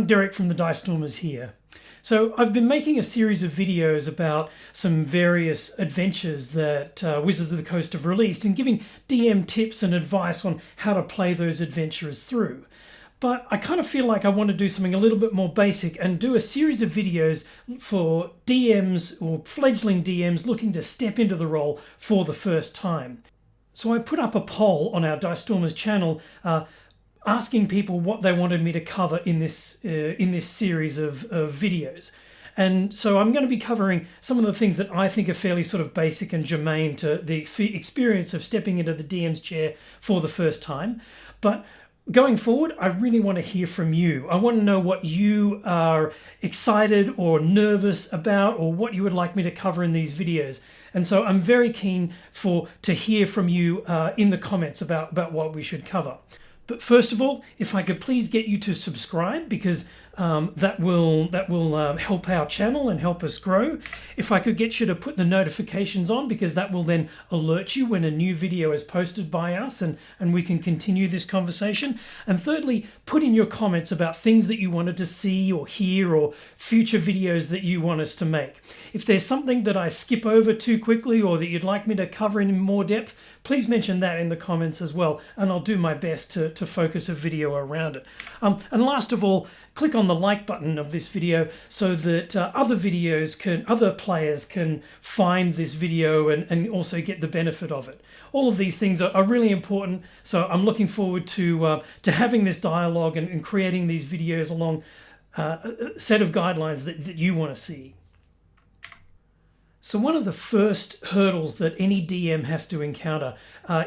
Derek from the Dice Stormers here. So I've been making a series of videos about some various adventures that Wizards of the Coast have released and giving DM tips and advice on how to play those adventures through. But I kind of feel like I want to do something a little bit more basic and do a series of videos for DMs or fledgling DMs looking to step into the role for the first time. So I put up a poll on our Dice Stormers channel asking people what they wanted me to cover in this series of videos. And so I'm going to be covering some of the things that I think are fairly sort of basic and germane to the experience of stepping into the DM's chair for the first time. But going forward, I really want to hear from you. I want to know what you are excited or nervous about, or what you would like me to cover in these videos. And so I'm very keen to hear from you in the comments about what we should cover. But first of all, if I could please get you to subscribe, because that will help our channel and help us grow. If I could get you to put the notifications on, because that will then alert you when a new video is posted by us, and we can continue this conversation. And thirdly, put in your comments about things that you wanted to see or hear, or future videos that you want us to make. If there's something that I skip over too quickly or that you'd like me to cover in more depth, please mention that in the comments as well, and I'll do my best to focus a video around it. And last of all, click on the like button of this video so that other players can find this video and also get the benefit of it. All of these things are really important, so I'm looking forward to having this dialogue and creating these videos along a set of guidelines that you want to see. So one of the first hurdles that any DM has to encounter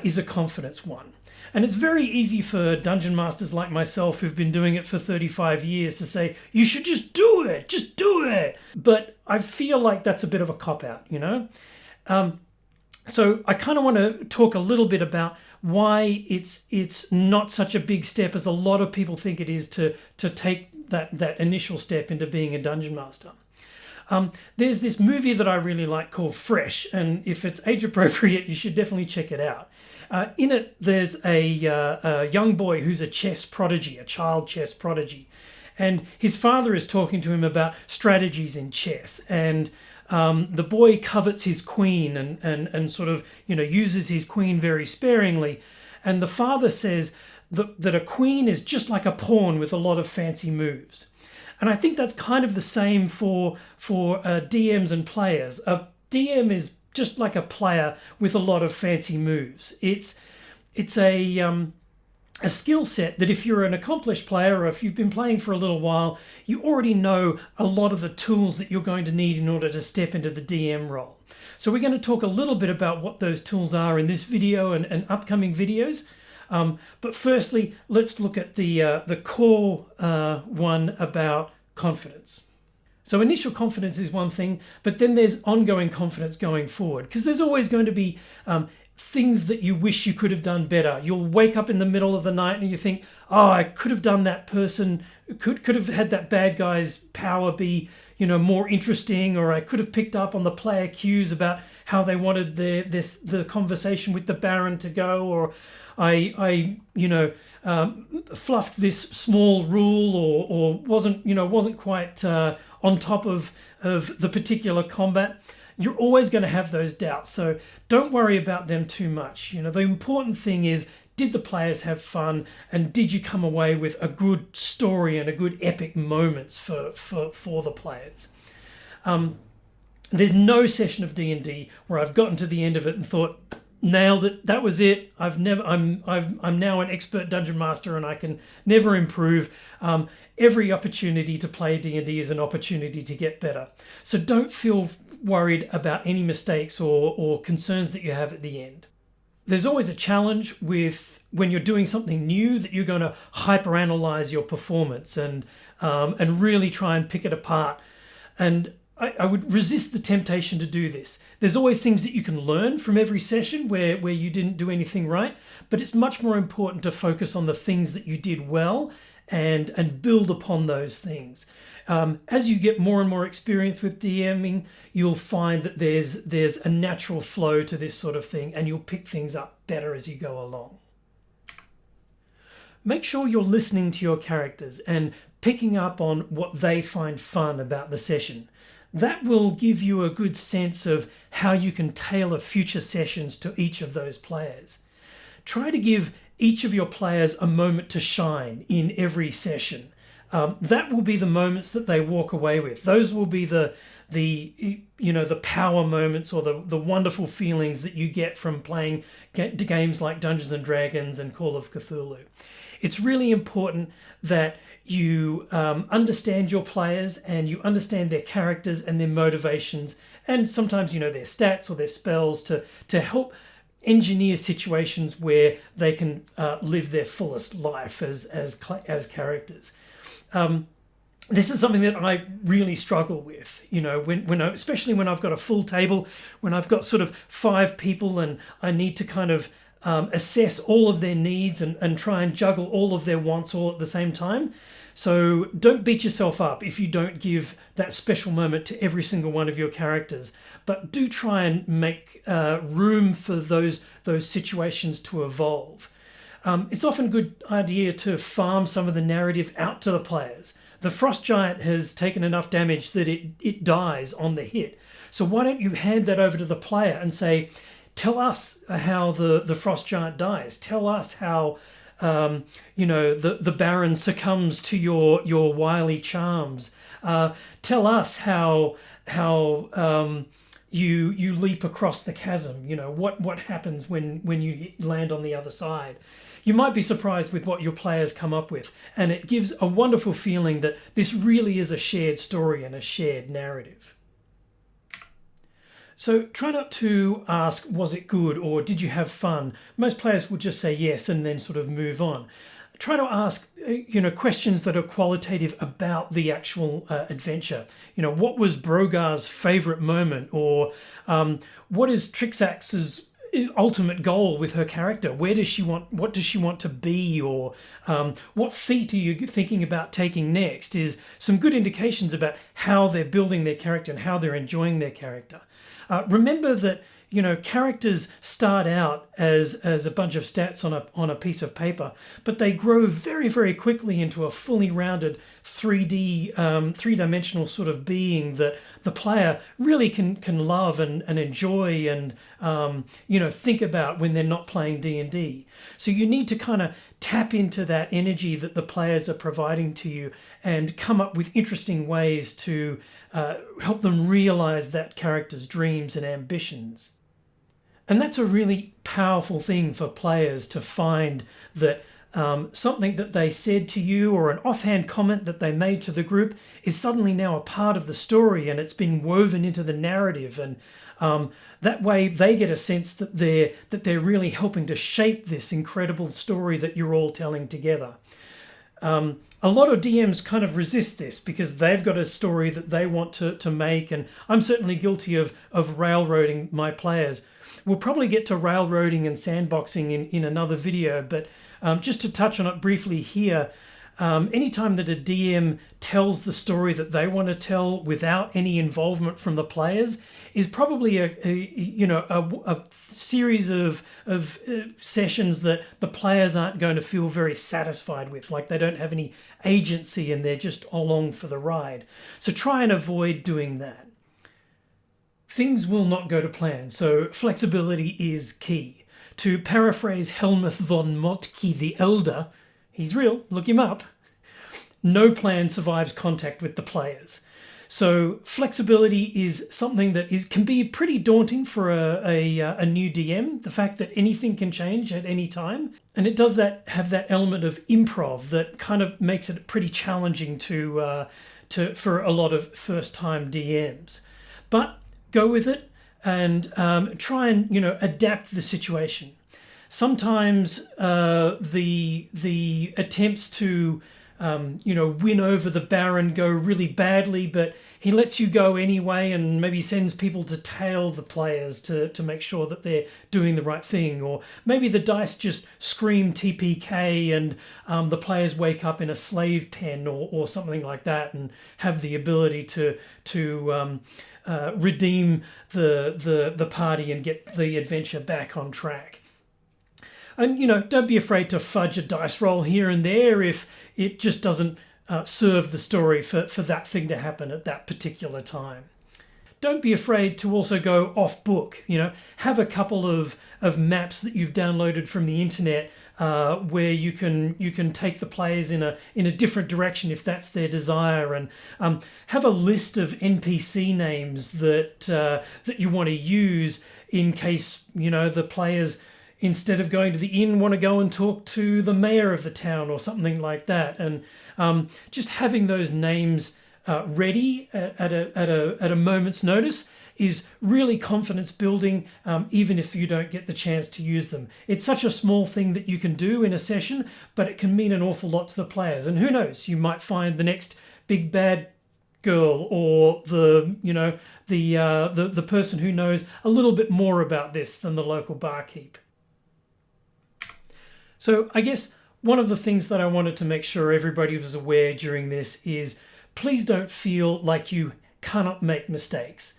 is a confidence one. And it's very easy for dungeon masters like myself who've been doing it for 35 years to say, you should just do it. But I feel like that's a bit of a cop-out, you know? So I kind of want to talk a little bit about why it's not such a big step as a lot of people think it is to take that initial step into being a dungeon master. There's this movie that I really like called Fresh, and if it's age appropriate, you should definitely check it out. In it, there's a young boy who's a child chess prodigy, and his father is talking to him about strategies in chess, and the boy covets his queen and sort of, you know, uses his queen very sparingly, and the father says that a queen is just like a pawn with a lot of fancy moves. And I think that's kind of the same for DMs and players. A DM is just like a player with a lot of fancy moves. It's a skill set that if you're an accomplished player, or if you've been playing for a little while, you already know a lot of the tools that you're going to need in order to step into the DM role. So we're going to talk a little bit about what those tools are in this video and upcoming videos. But firstly, let's look at the core one about confidence. So initial confidence is one thing, but then there's ongoing confidence going forward, because there's always going to be things that you wish you could have done better. You'll wake up in the middle of the night and you think, oh, I could have done that person, could have had that bad guy's power be, you know, more interesting, or I could have picked up on the player cues about how they wanted the conversation with the Baron to go, or I fluffed this small rule, or wasn't quite on top of the particular combat. You're always going to have those doubts, so don't worry about them too much. You know, the important thing is, did the players have fun, and did you come away with a good story and a good epic moments for the players? There's no session of D&D where I've gotten to the end of it and thought, nailed it, that was it. I'm now an expert dungeon master and I can never improve. Every opportunity to play D&D is an opportunity to get better. So don't feel worried about any mistakes or concerns that you have at the end. There's always a challenge with when you're doing something new that you're going to hyperanalyze your performance and really try and pick it apart. And I would resist the temptation to do this. There's always things that you can learn from every session where you didn't do anything right, but it's much more important to focus on the things that you did well and build upon those things. As you get more and more experience with DMing, you'll find that there's a natural flow to this sort of thing, and you'll pick things up better as you go along. make sure you're listening to your characters and picking up on what they find fun about the session. That will give you a good sense of how you can tailor future sessions to each of those players. Try to give each of your players a moment to shine in every session. That will be the moments that they walk away with. Those will be the power moments or the wonderful feelings that you get from playing games like Dungeons and Dragons and Call of Cthulhu. It's really important that you understand your players and you understand their characters and their motivations, and sometimes their stats or their spells to help engineer situations where they can live their fullest life as characters. This is something that I really struggle with, especially when I've got a full table, when I've got sort of 5 people and I need to kind of assess all of their needs and try and juggle all of their wants all at the same time. So don't beat yourself up if you don't give that special moment to every single one of your characters, but do try and make room for those situations to evolve. It's often a good idea to farm some of the narrative out to the players. The Frost Giant has taken enough damage that it dies on the hit. So why don't you hand that over to the player and say, tell us how the Frost Giant dies. Tell us how the Baron succumbs to your wily charms. Tell us how you leap across the chasm. What happens when you land on the other side. You might be surprised with what your players come up with, and it gives a wonderful feeling that this really is a shared story and a shared narrative. So try not to ask, was it good or did you have fun? Most players will just say yes and then sort of move on. Try to ask questions that are qualitative about the actual adventure. What was Brogar's favourite moment, or what is Trixax's ultimate goal with her character? What does she want to be, or what feat are you thinking about taking next? Is some good indications about how they're building their character and how they're enjoying their character. Remember that characters start out as a bunch of stats on a piece of paper, but they grow very, very quickly into a fully rounded 3D, three-dimensional sort of being that the player really can love and enjoy and think about when they're not playing D&D. So you need to kind of tap into that energy that the players are providing to you and come up with interesting ways to help them realize that character's dreams and ambitions. And that's a really powerful thing for players to find, that something that they said to you or an offhand comment that they made to the group is suddenly now a part of the story and it's been woven into the narrative. And that way they get a sense that they're really helping to shape this incredible story that you're all telling together. A lot of DMs kind of resist this because they've got a story that they want to make, and I'm certainly guilty of railroading my players. We'll probably get to railroading and sandboxing in another video, but just to touch on it briefly here, anytime that a DM tells the story that they want to tell without any involvement from the players is probably a series of sessions that the players aren't going to feel very satisfied with, like they don't have any agency and they're just along for the ride. So try and avoid doing that. Things will not go to plan, so flexibility is key. To paraphrase Helmuth von Moltke the Elder, he's real, look him up, no plan survives contact with the players. So flexibility is something that can be pretty daunting for a new DM, the fact that anything can change at any time. And it does have that element of improv that kind of makes it pretty challenging for a lot of first-time DMs. But go with it and try and adapt the situation. Sometimes the attempts to win over the Baron go really badly, but he lets you go anyway and maybe sends people to tail the players to make sure that they're doing the right thing. Or maybe the dice just scream TPK and the players wake up in a slave pen or something like that and have the ability to redeem the party and get the adventure back on track. And, don't be afraid to fudge a dice roll here and there if it just doesn't serve the story for that thing to happen at that particular time. Don't be afraid to also go off book. Have a couple of maps that you've downloaded from the internet where you can take the players in a different direction if that's their desire, and have a list of NPC names that you want to use in case the players, instead of going to the inn, want to go and talk to the mayor of the town or something like that. And just having those names ready at a moment's notice is really confidence building, even if you don't get the chance to use them. It's such a small thing that you can do in a session, but it can mean an awful lot to the players. And who knows, you might find the next big bad girl, or the person who knows a little bit more about this than the local barkeep. So I guess one of the things that I wanted to make sure everybody was aware during this is, please don't feel like you cannot make mistakes.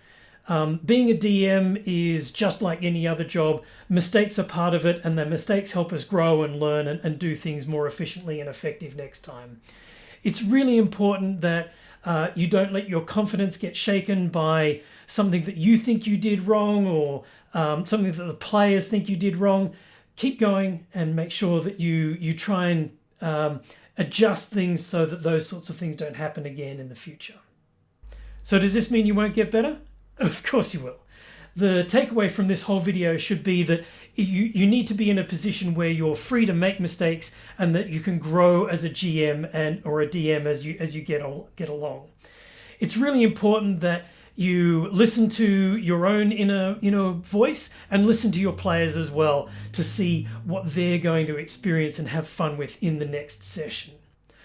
Being a DM is just like any other job. Mistakes are part of it, and the mistakes help us grow and learn and do things more efficiently and effective next time. It's really important that you don't let your confidence get shaken by something that you think you did wrong, or something that the players think you did wrong. Keep going and make sure that you try and adjust things so that those sorts of things don't happen again in the future. So does this mean you won't get better? Of course you will. The takeaway from this whole video should be that you need to be in a position where you're free to make mistakes, and that you can grow as a GM or a DM as you get along. It's really important that you listen to your own inner voice, and listen to your players as well, to see what they're going to experience and have fun with in the next session.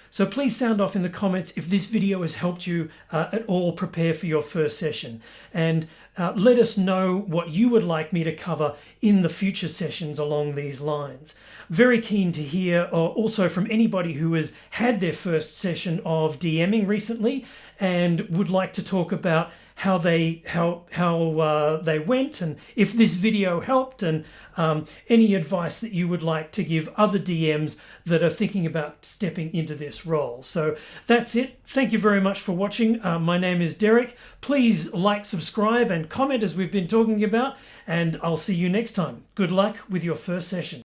So please sound off in the comments if this video has helped you at all prepare for your first session, and let us know what you would like me to cover in the future sessions along these lines. Very keen to hear also from anybody who has had their first session of DMing recently and would like to talk about how they went, and if this video helped, and any advice that you would like to give other DMs that are thinking about stepping into this role. So that's it. Thank you very much for watching. My name is Derek. Please like, subscribe, and comment as we've been talking about, and I'll see you next time. Good luck with your first session.